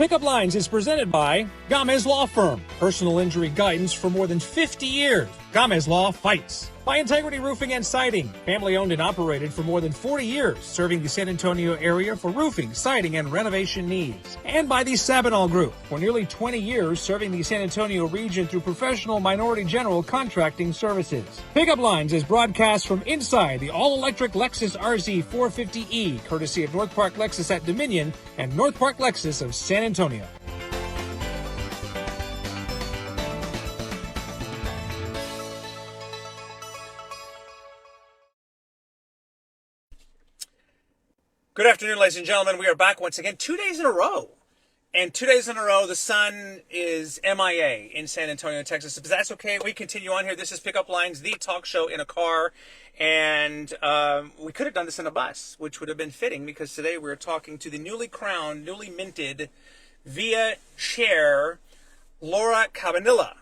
Pickup Lines is presented by Gamez Law Firm. Personal injury guidance for more than 50 years. Gamez Law fights. By Integrity Roofing and Siding. Family owned and operated for more than 40 years, serving the San Antonio area for roofing, siding, and renovation needs. And by the Sabinal Group. For nearly 20 years, serving the San Antonio region through professional minority general contracting services. Pickup Lines is broadcast from inside the all-electric Lexus RZ450e, courtesy of North Park Lexus at Dominion and North Park Lexus of San Antonio. Good afternoon, ladies and gentlemen. We are back once again, 2 days in a row. And 2 days in a row, the sun is MIA in San Antonio, Texas. But that's okay. We continue on here. This is Pickup Lines, the talk show in a car. And we could have done this in a bus, which would have been fitting, because today we're talking to the newly crowned, newly minted VIA Chair, Laura Cabanilla.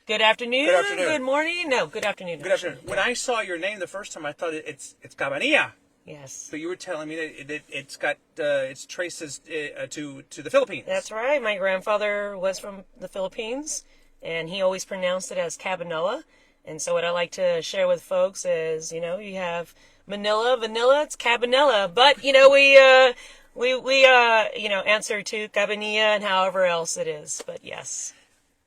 Good afternoon. Good afternoon. Good morning. No, good afternoon. Good afternoon. When I saw your name the first time, I thought it's Cabanilla. Yes. But you were telling me that it's got its traces to the Philippines. That's right. My grandfather was from the Philippines, and he always pronounced it as Cabanilla. And so what I like to share with folks is, you have Manila, vanilla, it's Cabanilla. But, we answer to Cabanilla and however else it is. But yes.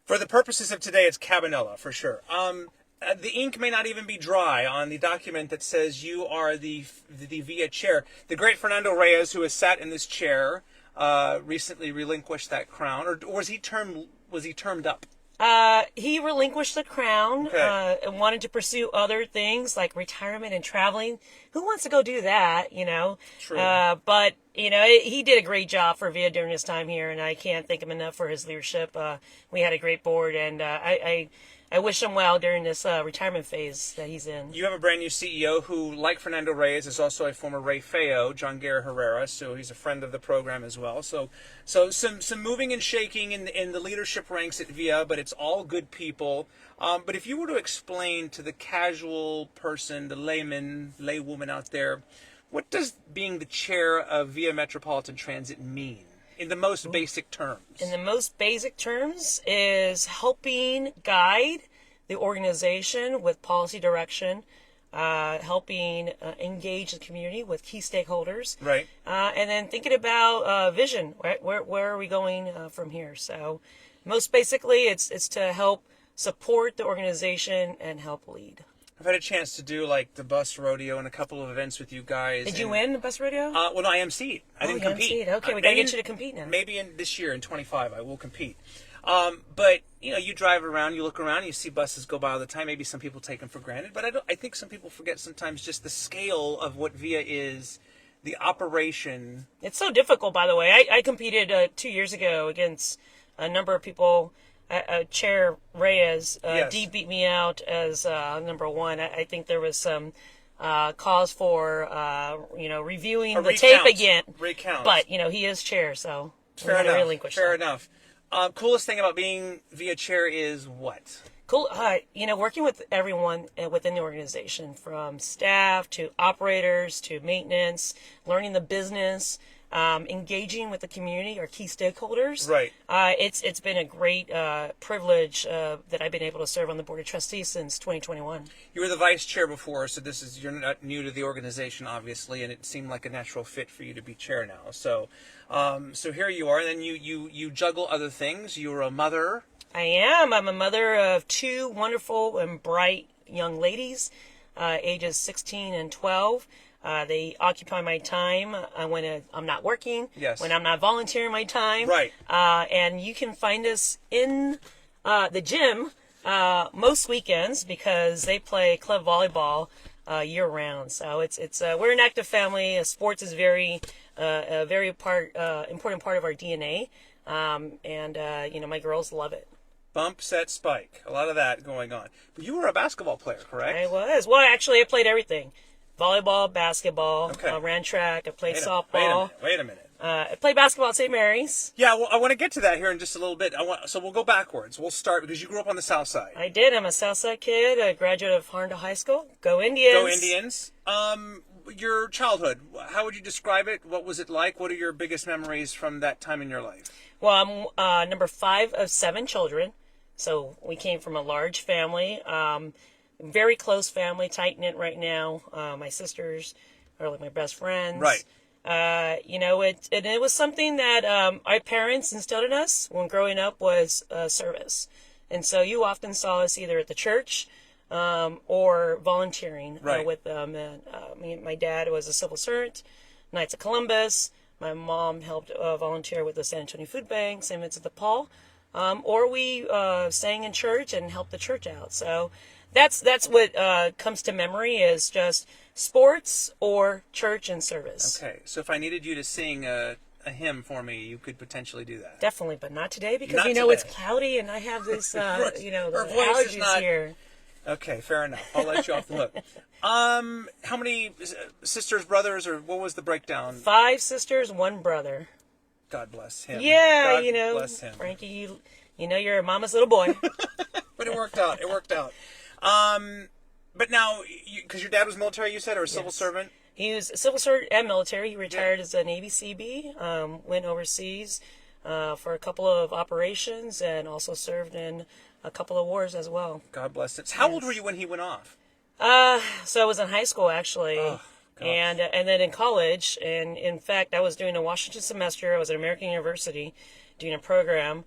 For the purposes of today, it's Cabanilla, for sure. The ink may not even be dry on the document that says you are the VIA chair. The great Fernando Reyes, who has sat in this chair, recently relinquished that crown, or was he termed up? He relinquished the crown, Okay. and wanted to pursue other things like retirement and traveling. Who wants to go do that, True. But, he did a great job for VIA during his time here, and I can't thank him enough for his leadership. We had a great board, and I wish him well during this retirement phase that he's in. You have a brand new CEO who, like Fernando Reyes, is also a former Ray Feo, John Guerra Herrera, so he's a friend of the program as well. So some moving and shaking in the leadership ranks at VIA, but it's all good people. But if you were to explain to the casual person, the laywoman out there, what does being the chair of VIA Metropolitan Transit mean? In the most basic terms. In the most basic terms is helping guide the organization with policy direction, helping engage the community with key stakeholders. Right. And then thinking about vision. Where are we going from here? So most basically it's to help support the organization and help lead. I've had a chance to do like the bus rodeo and a couple of events with you guys. Did you win the bus rodeo? Well, no, I emceed. I didn't compete. Okay, we gotta get you to compete now. Maybe this year in 25 I will compete. But you drive around, you look around, you see buses go by all the time. Maybe some people take them for granted, but I think some people forget sometimes just the scale of what VIA is, the operation. It's so difficult, by the way. I competed 2 years ago against a number of people. Chair Reyes, Yes. Dee beat me out as number one. I think there was some cause for reviewing the tape again. Recount. But he is chair, so Fair we're enough. relinquish Fair that. enough. Coolest thing about being VIA chair is what? Cool. Working with everyone within the organization, from staff to operators to maintenance, learning the business. Engaging with the community or key stakeholders. Right. It's been a great privilege that I've been able to serve on the board of trustees since 2021. You were the vice chair before, so you're not new to the organization, obviously, and it seemed like a natural fit for you to be chair now. So here you are, and then you juggle other things. You're a mother. I am. I'm a mother of two wonderful and bright young ladies, ages 16 and 12. They occupy my time when I'm not working, Yes. when I'm not volunteering my time. Right. And you can find us in the gym most weekends because they play club volleyball year round. So it's we're an active family. Sports is a very important part of our DNA. My girls love it. Bump, set, spike. A lot of that going on. But you were a basketball player, correct? I was. Well, actually, I played everything. Volleyball, basketball, Okay. ran track, I played softball. Wait a minute. I played basketball at St. Mary's. Yeah, well, I want to get to that here in just a little bit. So we'll go backwards. We'll start because you grew up on the south side. I did. I'm a Southside kid, a graduate of Harlandale High School. Go Indians. Go Indians. your childhood, how would you describe it? What was it like? What are your biggest memories from that time in your life? Well, I'm number 5 of 7 children, so we came from a large family, very close family, tight-knit right now. My sisters are like my best friends. Right. It was something that our parents instilled in us when growing up was service. And so you often saw us either at the church or volunteering Right. with them. My dad was a civil servant, Knights of Columbus. My mom helped volunteer with the San Antonio Food Bank, St. Vincent de Paul. Or we sang in church and helped the church out. So that's what comes to memory is just sports or church and service. Okay, so if I needed you to sing a hymn for me, you could potentially do that. Definitely, but not today because Not it's today. cloudy and I have this, the Her voice is allergies not- here. Okay, fair enough. I'll let you off the hook. How many sisters, brothers, or what was the breakdown? 5 sisters, 1 brother. God bless him. Yeah, God bless him. Frankie, you're a mama's little boy. But it worked out. It worked out. But now, because your dad was military, you said, or a civil Yes. servant? He was a civil servant and military. He retired as a Navy CB, went overseas for a couple of operations, and also served in a couple of wars as well. God bless it. How old were you when he went off? So I was in high school, actually. Oh, gosh. And then in college, and in fact, I was doing a Washington semester. I was at American University doing a program.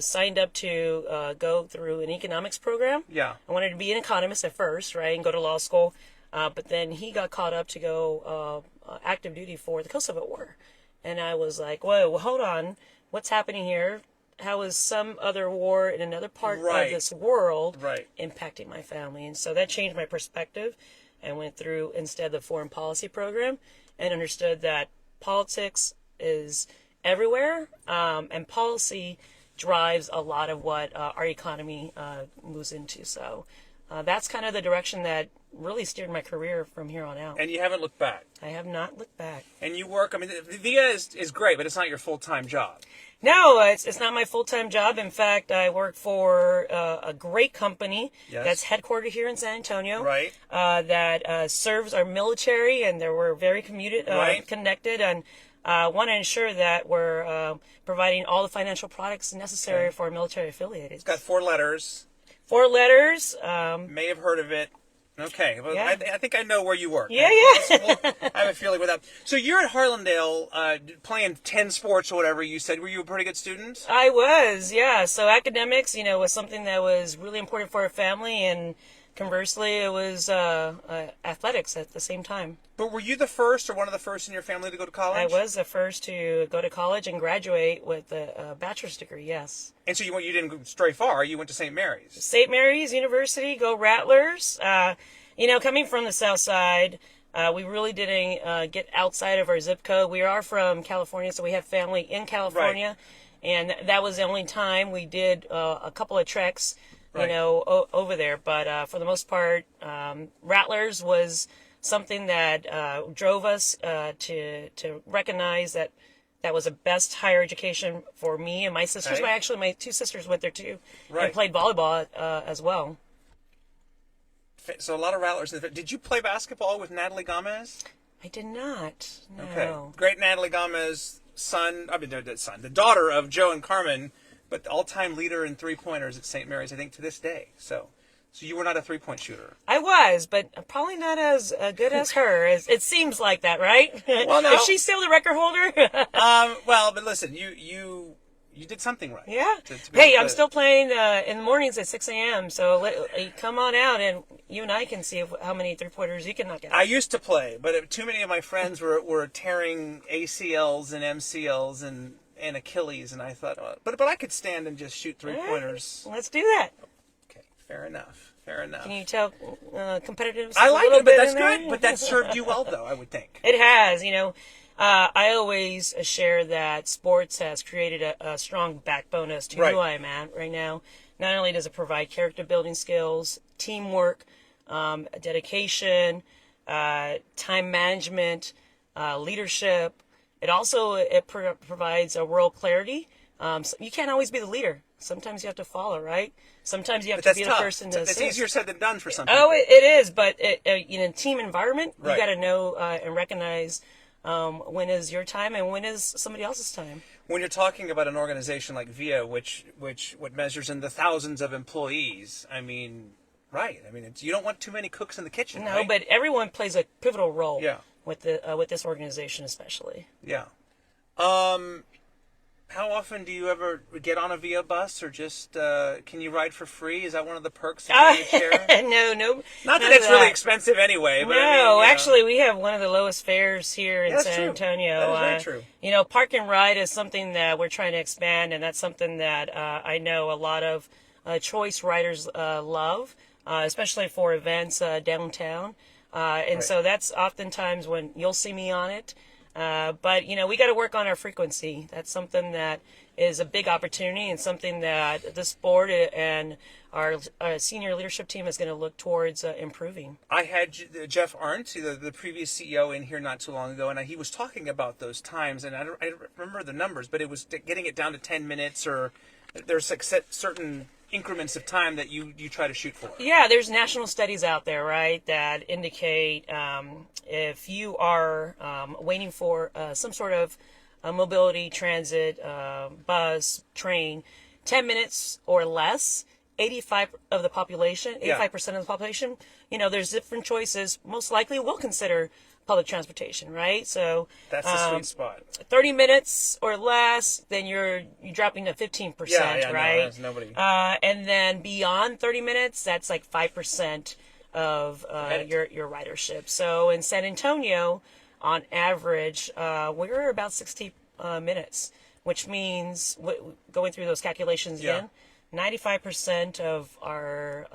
Signed up to go through an economics program. Yeah. I wanted to be an economist at first, right, and go to law school. But then he got caught up to go active duty for the Kosovo War. And I was like, whoa, hold on. What's happening here? How is some other war in another part Right. of this world Right. impacting my family? And so that changed my perspective and went through instead the foreign policy program and understood that politics is everywhere, and policy drives a lot of what our economy moves into. So that's kind of the direction that really steered my career from here on out. And you haven't looked back. I have not looked back. And you work, the VIA is great, but it's not your full-time job. No, it's not my full-time job. In fact, I work for a great company Yes. that's headquartered here in San Antonio. Right. That serves our military, and we're very Right. connected, and want to ensure that we're providing all the financial products necessary for our military affiliated. It's got 4 letters. 4 letters. May have heard of it. Okay, well, Yeah. I think I know where you work. Yeah. I have a feeling with that. So you're at Harlandale playing 10 sports or whatever you said. Were you a pretty good student? I was, yeah. So academics, was something that was really important for our family, and conversely, it was athletics at the same time. But were you the first or one of the first in your family to go to college? I was the first to go to college and graduate with a bachelor's degree, yes. And so you didn't go stray far. You went to St. Mary's. St. Mary's University, go Rattlers. Coming from the South Side, we really didn't get outside of our zip code. We are from California, so we have family in California. Right. And that was the only time we did a couple of treks, Right. over there. But for the most part, Rattlers was something that drove us to recognize that was the best higher education for me and my sisters. Okay. Actually, my 2 sisters went there too, Right. and played volleyball as well. So a lot of Rattlers. Did you play basketball with Natalie Gamez? I did not. No. Okay. Great Natalie Gamez, the daughter of Joe and Carmen, but the all-time leader in three-pointers at St. Mary's, I think, to this day. So you were not a three-point shooter. I was, but probably not as good as her. It seems like that, right? Well, no. Is she still the record holder? Well, but listen, you did something right. Yeah. To Hey, be I'm still playing in the mornings at 6 a.m., so come on out, and you and I can see how many three-pointers you can knock out. I used to play, but too many of my friends were tearing ACLs and MCLs and Achilles, and I thought, but I could stand and just shoot three-pointers. Let's do that. Okay, fair enough. Can you tell competitive? I like it, but that's good. good. But that served you well, though, I would think. It has, I always share that sports has created a strong backbone as to who I am at right now. Not only does it provide character building skills, teamwork, dedication, time management, leadership. It also provides a world clarity So you can't always be the leader. Sometimes you have to follow, right? Sometimes you have But to be that's the tough. person to It's assist. easier said than done for some people. Oh, it is, but in a team environment, Right. you got to know and recognize when is your time and when is somebody else's time. When you're talking about an organization like VIA, which what measures in the thousands of employees, I mean, right? I mean, you don't want too many cooks in the kitchen. No, right? but everyone plays a pivotal role. Yeah. With this organization especially. Yeah. How often do you ever get on a VIA bus, or just can you ride for free? Is that one of the perks of VIA share? No. Not that it's really expensive anyway. But No, I mean, actually, we have one of the lowest fares here in that's San true. Antonio. That is very true. You know, park and ride is something that we're trying to expand, and that's something that I know a lot of choice riders love, especially for events downtown. And so that's oftentimes when you'll see me on it. But, you know, we got to work on our frequency. That's something that is a big opportunity and something that this board and our senior leadership team is going to look towards improving. I had Jeff Arndt, the previous CEO, in here not too long ago, and he was talking about those times, and I don't remember the numbers, but it was getting it down to 10 minutes, or there's like certain increments of time that you try to shoot for. Yeah, there's national studies out there, right, that indicate if you are waiting for some sort of mobility, transit, bus, train, 10 minutes or less, 85% of the population, you know, there's different choices. Most likely will consider public transportation, right? So that's the sweet spot. 30 minutes or less, then you're dropping to 15%, right? No, that's nobody. And then beyond 30 minutes, that's like 5% of your ridership. So in San Antonio, on average, we're about 60 minutes, which means going through those calculations again, 95% of our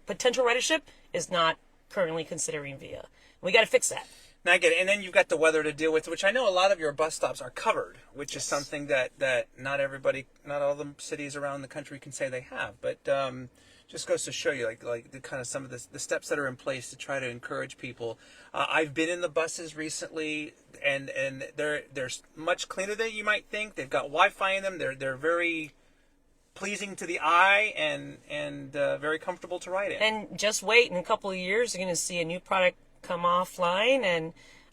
potential ridership is not currently considering VIA. We got to fix that. Now I get it. And then you've got the weather to deal with, which I know a lot of your bus stops are covered, which is something that not all the cities around the country can say they have. But just goes to show you like the kind of some of the steps that are in place to try to encourage people. I've been in the buses recently, and they're much cleaner than you might think. They've got Wi-Fi in them. They're very pleasing to the eye and very comfortable to ride in. And just wait, in a couple of years, you're going to see a new product come offline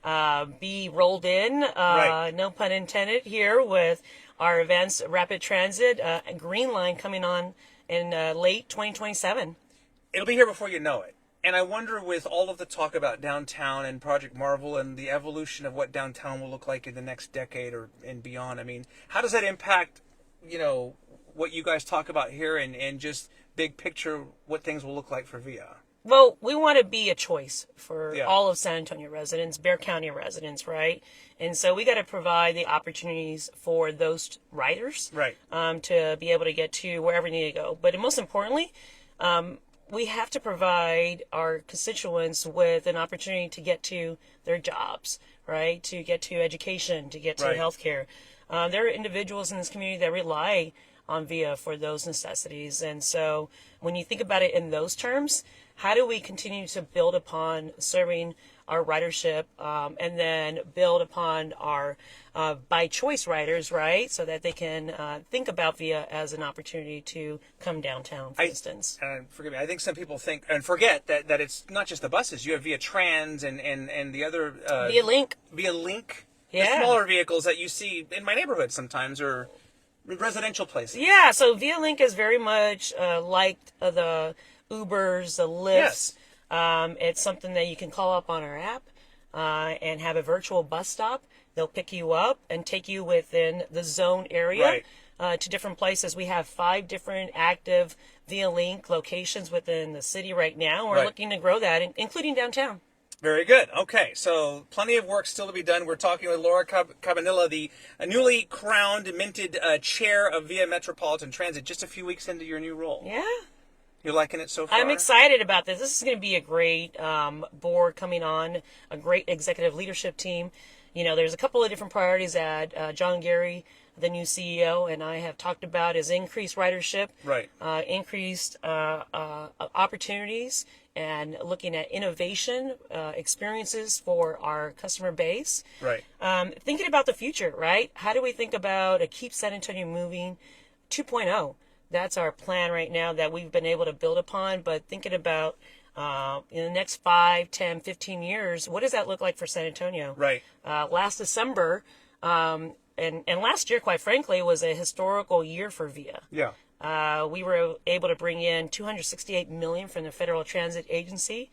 and be rolled in, Right. no pun intended, here with our events, Rapid Transit, Green Line coming on in late 2027. It'll be here before you know it. And I wonder, with all of the talk about downtown and Project Marvel and the evolution of what downtown will look like in the next decade and beyond, I mean, how does that impact, what you guys talk about here and just big picture what things will look like for VIA? Well, we want to be a choice for all of San Antonio residents, Bexar County residents, right? And so we got to provide the opportunities for those riders, Right. To be able to get to wherever they need to go. But most importantly, we have to provide our constituents with an opportunity to get to their jobs, right? To get to education, to get to Right. healthcare. There are individuals in this community that rely on VIA for those necessities. And so when you think about it in those terms, how do we continue to build upon serving our ridership and then build upon our by choice riders, right? So that they can think about VIA as an opportunity to come downtown, for instance. Forgive me, I think some people think and forget that it's not just the buses. You have VIA Trans and the other... VIA Link. VIA Link. Yeah. The smaller vehicles that you see in my neighborhood sometimes, or residential places. Yeah, so VIA Link is very much like the Ubers, the Lyfts. Yes. It's something that you can call up on our app and have a virtual bus stop. They'll pick you up and take you within the zone area to different places. We have 5 different active VIA Link locations within the city right now. We're looking to grow that, including downtown. Very good. Okay, so plenty of work still to be done. We're talking with Laura Cabanilla, the newly crowned, minted chair of VIA Metropolitan Transit, just a few weeks into your new role. Yeah. You're liking it so far? I'm excited about this. This is going to be a great board coming on, a great executive leadership team. there's a couple of different priorities that John Gary, the new CEO, and I have talked about is increased ridership, Right. Increased opportunities, and looking at innovation experiences for our customer base. Right. Thinking about the future, right? How do we think about a Keep San Antonio Moving 2.0? That's our plan right now that we've been able to build upon, but thinking about in the next 5, 10, 15 years, what does that look like for San Antonio? Right. Last December, and last year, quite frankly, was a historical year for VIA. Yeah. We were able to bring in $268 million from the Federal Transit Agency,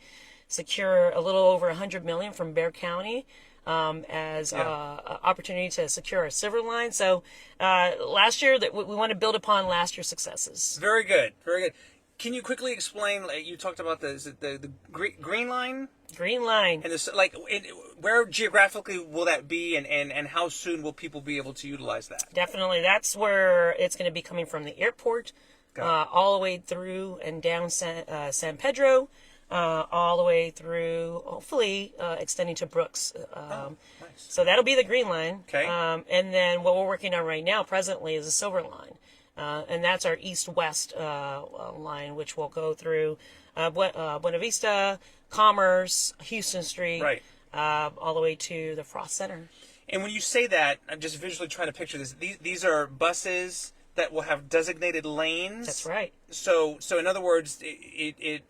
secure a little over $100 million from Bexar County as opportunity to secure our Silver Line. So last year, that we want to build upon last year's successes. Very good. Very good. Can you quickly explain? You talked about the green line. Green Line. And this, where geographically will that be, and how soon will people be able to utilize that? Definitely. That's where it's going to be coming from the airport, all the way through and down San Pedro, all the way through, hopefully, extending to Brooks. Nice. So that'll be the Green Line. Okay. And then what we're working on right now, presently, is the Silver Line. And that's our east-west line, which will go through Buena Vista, Commerce, Houston Street, Right. All the way to the Frost Center. And when you say that, I'm just visually trying to picture this. These are buses that will have designated lanes. That's right. So in other words, it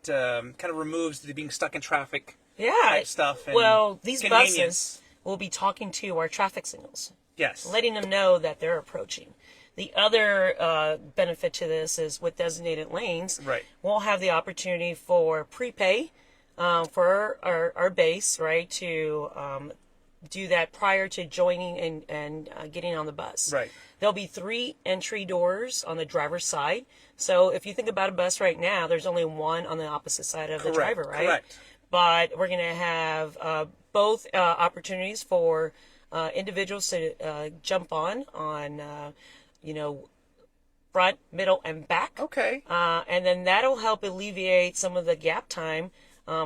kind of removes the being stuck in traffic type stuff. And well, these convenience. buses will be talking to our traffic signals, Yes. letting them know that they're approaching. The other benefit to this is with designated lanes, Right. we'll have the opportunity for prepay for our base, right, to do that prior to joining and getting on the bus. Right. There'll be 3 entry doors on the driver's side. So if you think about a bus right now, there's only one on the opposite side of the driver, right? Correct. But we're going to have both opportunities for individuals to jump on front, middle, and back. Okay. And then that'll help alleviate some of the gap time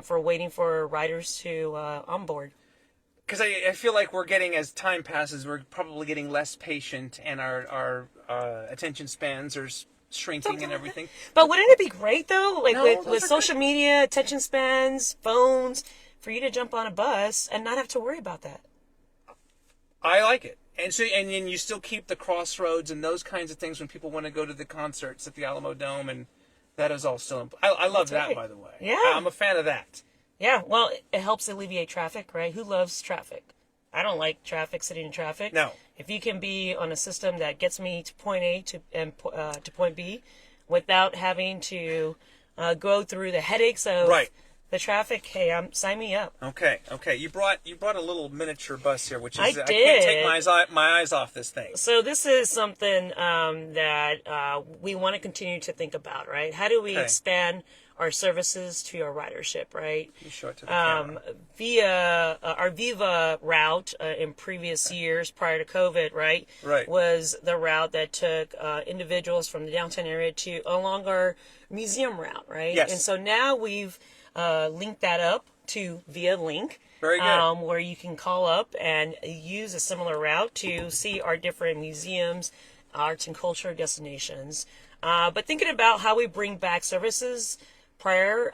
for waiting for riders to onboard. Because I feel like we're getting, as time passes, we're probably getting less patient, and our attention spans are shrinking and everything. But wouldn't it be great, though, like No, with those are social media, attention spans, phones, for you to jump on a bus and not have to worry about that? I like it. And so, and then you still keep the crossroads and those kinds of things when people want to go to the concerts at the Alamo Dome, and that is all still. I love that, right. by the way. Yeah. I'm a fan of that. Yeah, well, it helps alleviate traffic, right? Who loves traffic? I don't like traffic, sitting in traffic. No. If you can be on a system that gets me to point A to point B without having to go through the headaches of Right. the traffic, hey, sign me up. Okay. You brought a little miniature bus here, which is I can't did. take my eyes off this thing. So this is something that we want to continue to think about, right? How do we expand our services to our ridership, right? You show it to the camera. Via our Viva route in previous years prior to COVID, right? Right. Was the route that took individuals from the downtown area to along our museum route, right? Yes. And so now we've linked that up to Via Link. Very good. Where you can call up and use a similar route to see our different museums, arts and culture destinations. But thinking about how we bring back services prior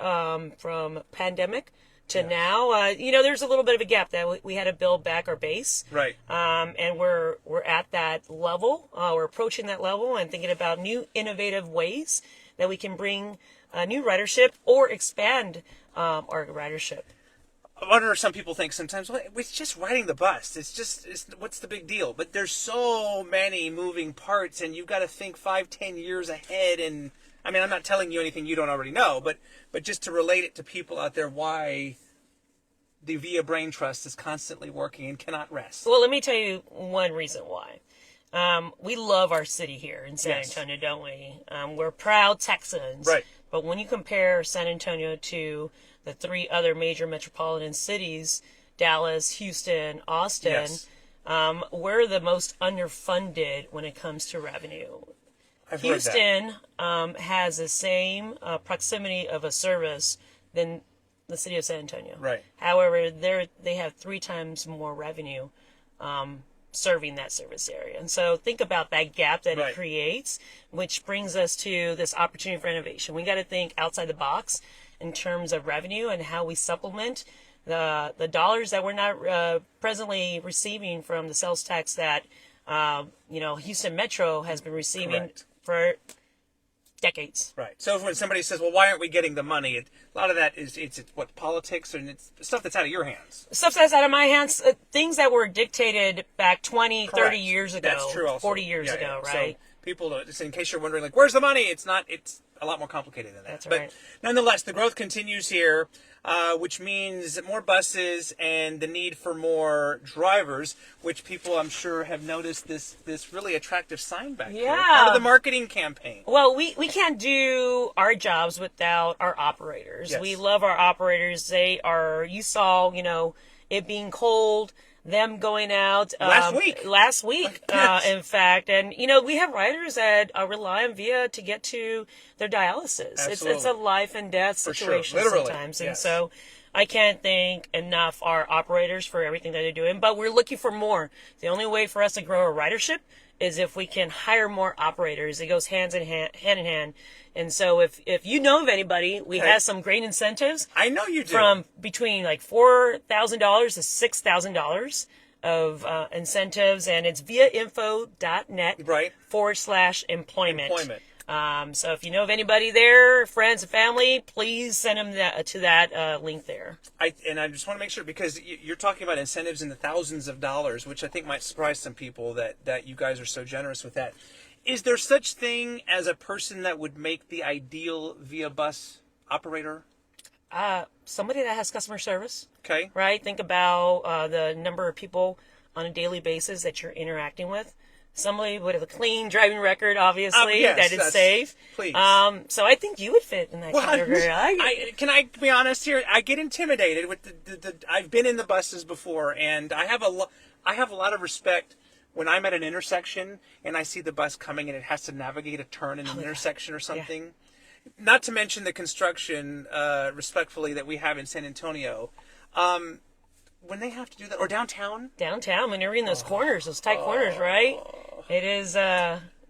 from pandemic to now, there's a little bit of a gap that we had to build back our base. Right. And we're at that level. We're approaching that level and thinking about new innovative ways that we can bring new ridership or expand our ridership. I wonder, some people think sometimes, well, it's just riding the bus. It's what's the big deal? But there's so many moving parts, and you've got to think 5-10 years ahead. And I mean, I'm not telling you anything you don't already know, but just to relate it to people out there, why the VIA Brain Trust is constantly working and cannot rest. Well, let me tell you one reason why. We love our city here in San Antonio, don't we? We're proud Texans. Right. But when you compare San Antonio to the 3 other major metropolitan cities, Dallas, Houston, Austin, we're the most underfunded when it comes to revenue. I've heard that. Houston has the same proximity of a service than the city of San Antonio. Right. However, they have 3 times more revenue serving that service area. And so think about that gap that it creates, which brings us to this opportunity for innovation. We got to think outside the box in terms of revenue and how we supplement the dollars that we're not presently receiving from the sales tax that Houston Metro has been receiving for decades. Right. So when somebody says, well, why aren't we getting the money? A lot of that is it's what, politics, and it's stuff that's out of your hands. Stuff that's out of my hands, things that were dictated back 20, 30 years ago. That's true also. 40 years ago, right? So people, just in case you're wondering, like, where's the money? It's a lot more complicated than that. That's but right. Nonetheless, the growth continues here, which means more buses and the need for more drivers, which people, I'm sure, have noticed this really attractive sign back here. Part of the marketing campaign. Well, we can't do our jobs without our operators. Yes. We love our operators. They are, you saw, it being cold, them going out last week Yes. in fact, and we have riders that rely on VIA to get to their dialysis. It's a life and death situation sometimes. And so I can't thank enough our operators for everything that they're doing, but we're looking for more. The only way for us to grow our ridership is if we can hire more operators. It goes hand in hand. And so if you know of anybody, we have some great incentives. I know you do. From between like $4,000 to $6,000 of incentives, and it's viainfo.net /employment. So if you know of anybody there, friends and family, please send them to that link there. I just want to make sure, because you're talking about incentives in the thousands of dollars, which I think might surprise some people that you guys are so generous with that. Is there such thing as a person that would make the ideal VIA bus operator? Somebody that has customer service. Okay. Right? Think about the number of people on a daily basis that you're interacting with. Somebody with a clean driving record, obviously, that is safe. Please. So I think you would fit in that category. Can I be honest here? I get intimidated with I've been in the buses before, and I have a lot of respect when I'm at an intersection and I see the bus coming and it has to navigate a turn in an intersection or something. Yeah. Not to mention the construction, respectfully, that we have in San Antonio. When they have to do that, or downtown? Downtown, when you're in those corners, those tight corners, right? It is,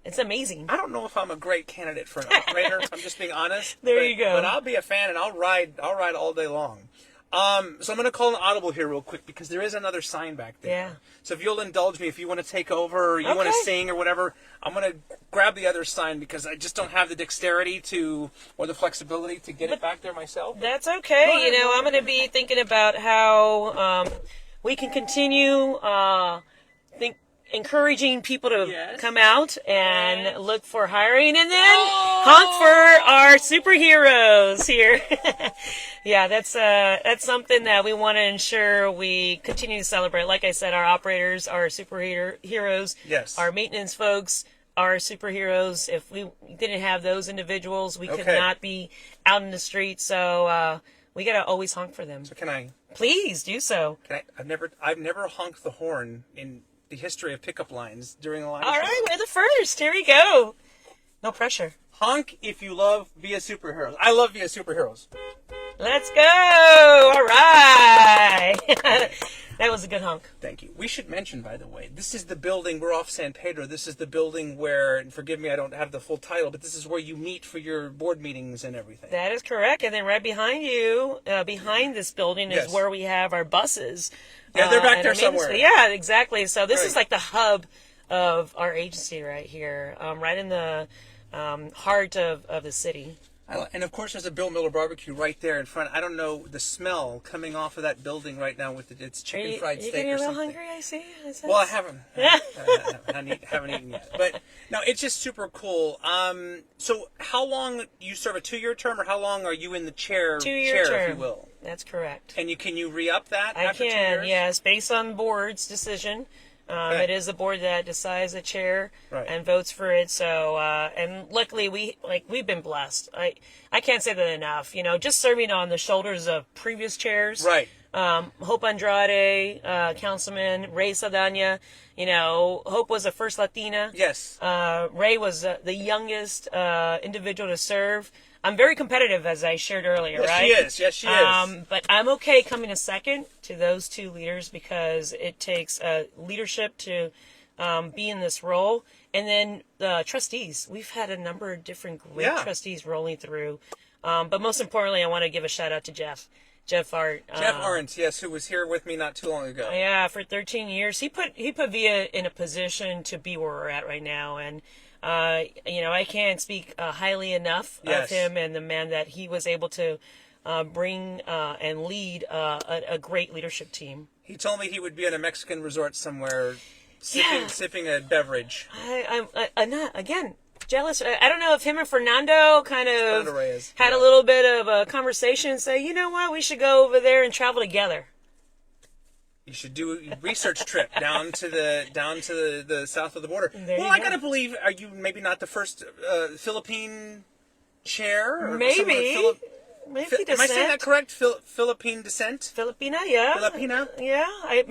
it's amazing. I don't know if I'm a great candidate for an operator. I'm just being honest. You go. But I'll be a fan, and I'll ride all day long. So I'm going to call an audible here real quick, because there is another sign back there. Yeah. So if you'll indulge me, if you want to take over, or you want to sing or whatever, I'm going to grab the other sign, because I just don't have the dexterity or the flexibility to get it back there myself. That's okay. I'm going to be thinking about how we can continue encouraging people to come out and look for hiring, and then honk for our superheroes here. Yeah, that's something that we want to ensure we continue to celebrate. Like I said, our operators are superheroes. Yes. Our maintenance folks are superheroes. If we didn't have those individuals, we could not be out in the street. So we got to always honk for them. So can I? Please do so. I've never honked the horn in the history of pickup lines during a line. All right, we're the first. Here we go. No pressure. Honk if you love VIA Superheroes. I love VIA Superheroes. Let's go. All right. That was a good honk. Thank you. We should mention, by the way, this is the building, we're off San Pedro, this is the building where, and forgive me, I don't have the full title, but this is where you meet for your board meetings and everything. That is correct. And then right behind you, behind this building is where we have our buses. Yeah, they're back there somewhere. Yeah, exactly. So this is like the hub of our agency right here, right in the heart of the city. And of course, there's a Bill Miller barbecue right there in front. I don't know the smell coming off of that building right now with its chicken fried steak or something. Are you getting a little hungry? I see. Well, I haven't. I haven't eaten yet. But no, it's just super cool. So how long you serve, a 2-year term, or how long are you in the chair? 2-year term, if you will. That's correct. And can you re-up that I after 2 can, years? yes, based on the board's decision. It is the board that decides the chair and votes for it. So, and luckily we've been blessed. I can't say that enough. Just serving on the shoulders of previous chairs. Right. Hope Andrade, Councilman Ray Saldana. You know, Hope was the first Latina. Yes. Ray was the youngest individual to serve. I'm very competitive, as I shared earlier, Yes, right? she is. Yes, she is. But I'm okay coming a second to those two leaders because it takes leadership to be in this role. And then the trustees. We've had a number of different great trustees rolling through. But most importantly, I want to give a shout out to Jeff. Jeff Art. Jeff Arndt, yes, who was here with me not too long ago. Yeah, for 13 years. He put VIA in a position to be where we're at right now. And, you know, I can't speak highly enough of him and the man that he was able to bring and lead a great leadership team. He told me he would be in a Mexican resort somewhere sipping a beverage. I'm not, again, jealous. I don't know if him and Fernando kind of had a yeah. little bit of a conversation and say, you know what, we should go over there and travel together. You should do a research trip down to the south of the border. There Well, you I go. gotta believe, are you maybe not the first Philippine chair? Or Maybe. Maybe Am I saying that correct? Philippine descent? Filipina, yeah. Filipina? Yeah, I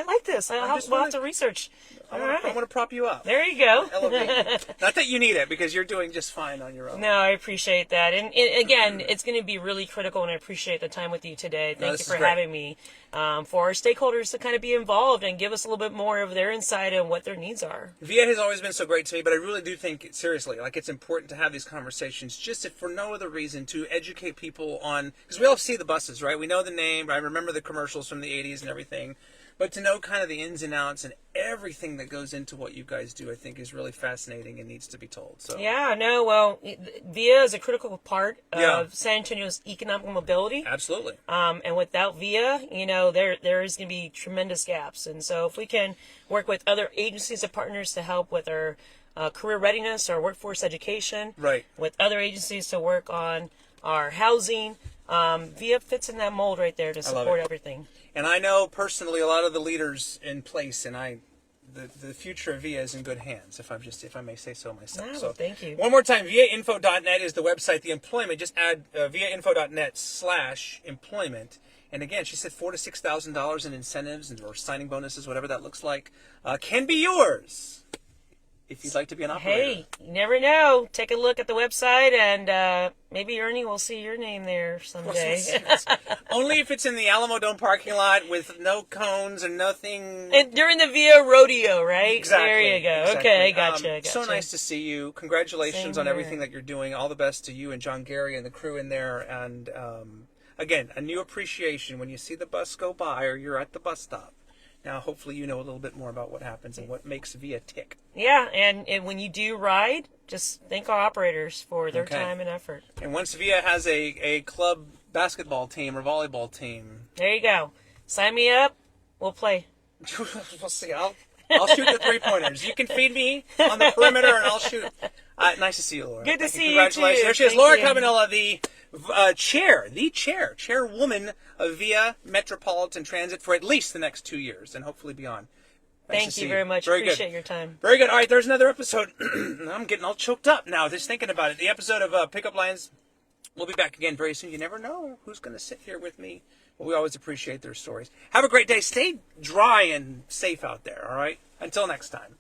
like this. We'll have to research. I want to prop you up. There you go. Elevate. Not that you need it, because you're doing just fine on your own. No, I appreciate that. And again, it's going to be really critical, and I appreciate the time with you today. Thank you for having me. For our stakeholders to kind of be involved and give us a little bit more of their insight and what their needs are. VIA has always been so great to me, but I really do think, seriously, like it's important to have these conversations, just if for no other reason, to educate people on, because we all see the buses, right? We know the name, I remember the commercials from the 80s and everything. But to know kind of the ins and outs and everything that goes into what you guys do, I think is really fascinating and needs to be told. So yeah, no, well, VIA is a critical part of San Antonio's economic mobility. Absolutely. And without VIA, you know, there is going to be tremendous gaps. And so if we can work with other agencies and partners to help with our career readiness, our workforce education, right, with other agencies to work on our housing, VIA fits in that mold right there to support everything. And I know personally a lot of the leaders in place, and the future of VIA is in good hands, if I may say so myself. Oh, so thank you. One more time, viainfo.net is the website. The employment, just add viainfo.net/employment. And again, she said $4,000 to $6,000 in incentives or signing bonuses, whatever that looks like, can be yours if you'd like to be an operator. Hey, you never know. Take a look at the website, and maybe Ernie will see your name there someday. Only if it's in the Alamo Dome parking lot with no cones and nothing. And during the VIA rodeo, right? Exactly. There you go. Exactly. Okay, gotcha. So nice to see you. Congratulations Same on everything here. that you're doing. All the best to you and John Gary and the crew in there. And again, a new appreciation when you see the bus go by or you're at the bus stop. Now, hopefully you know a little bit more about what happens and what makes VIA tick. Yeah, and when you do ride, just thank our operators for their time and effort. And once VIA has a club basketball team or volleyball team. There you go. Sign me up. We'll play. We'll see. I'll shoot the three-pointers. You can feed me on the perimeter and I'll shoot. Nice to see you, Laura. Good to see you, Congratulations. too. There she is, Thank Laura you. Cabanilla, the chairwoman of VIA Metropolitan Transit for at least the next 2 years and hopefully beyond. Nice Thank to you see very much. Very Appreciate good. your time. Very good. All right, there's another episode. I'm getting all choked up now just thinking about it. The episode of Pickup Lines. We'll be back again very soon. You never know who's going to sit here with me. But we always appreciate their stories. Have a great day. Stay dry and safe out there, all right? Until next time.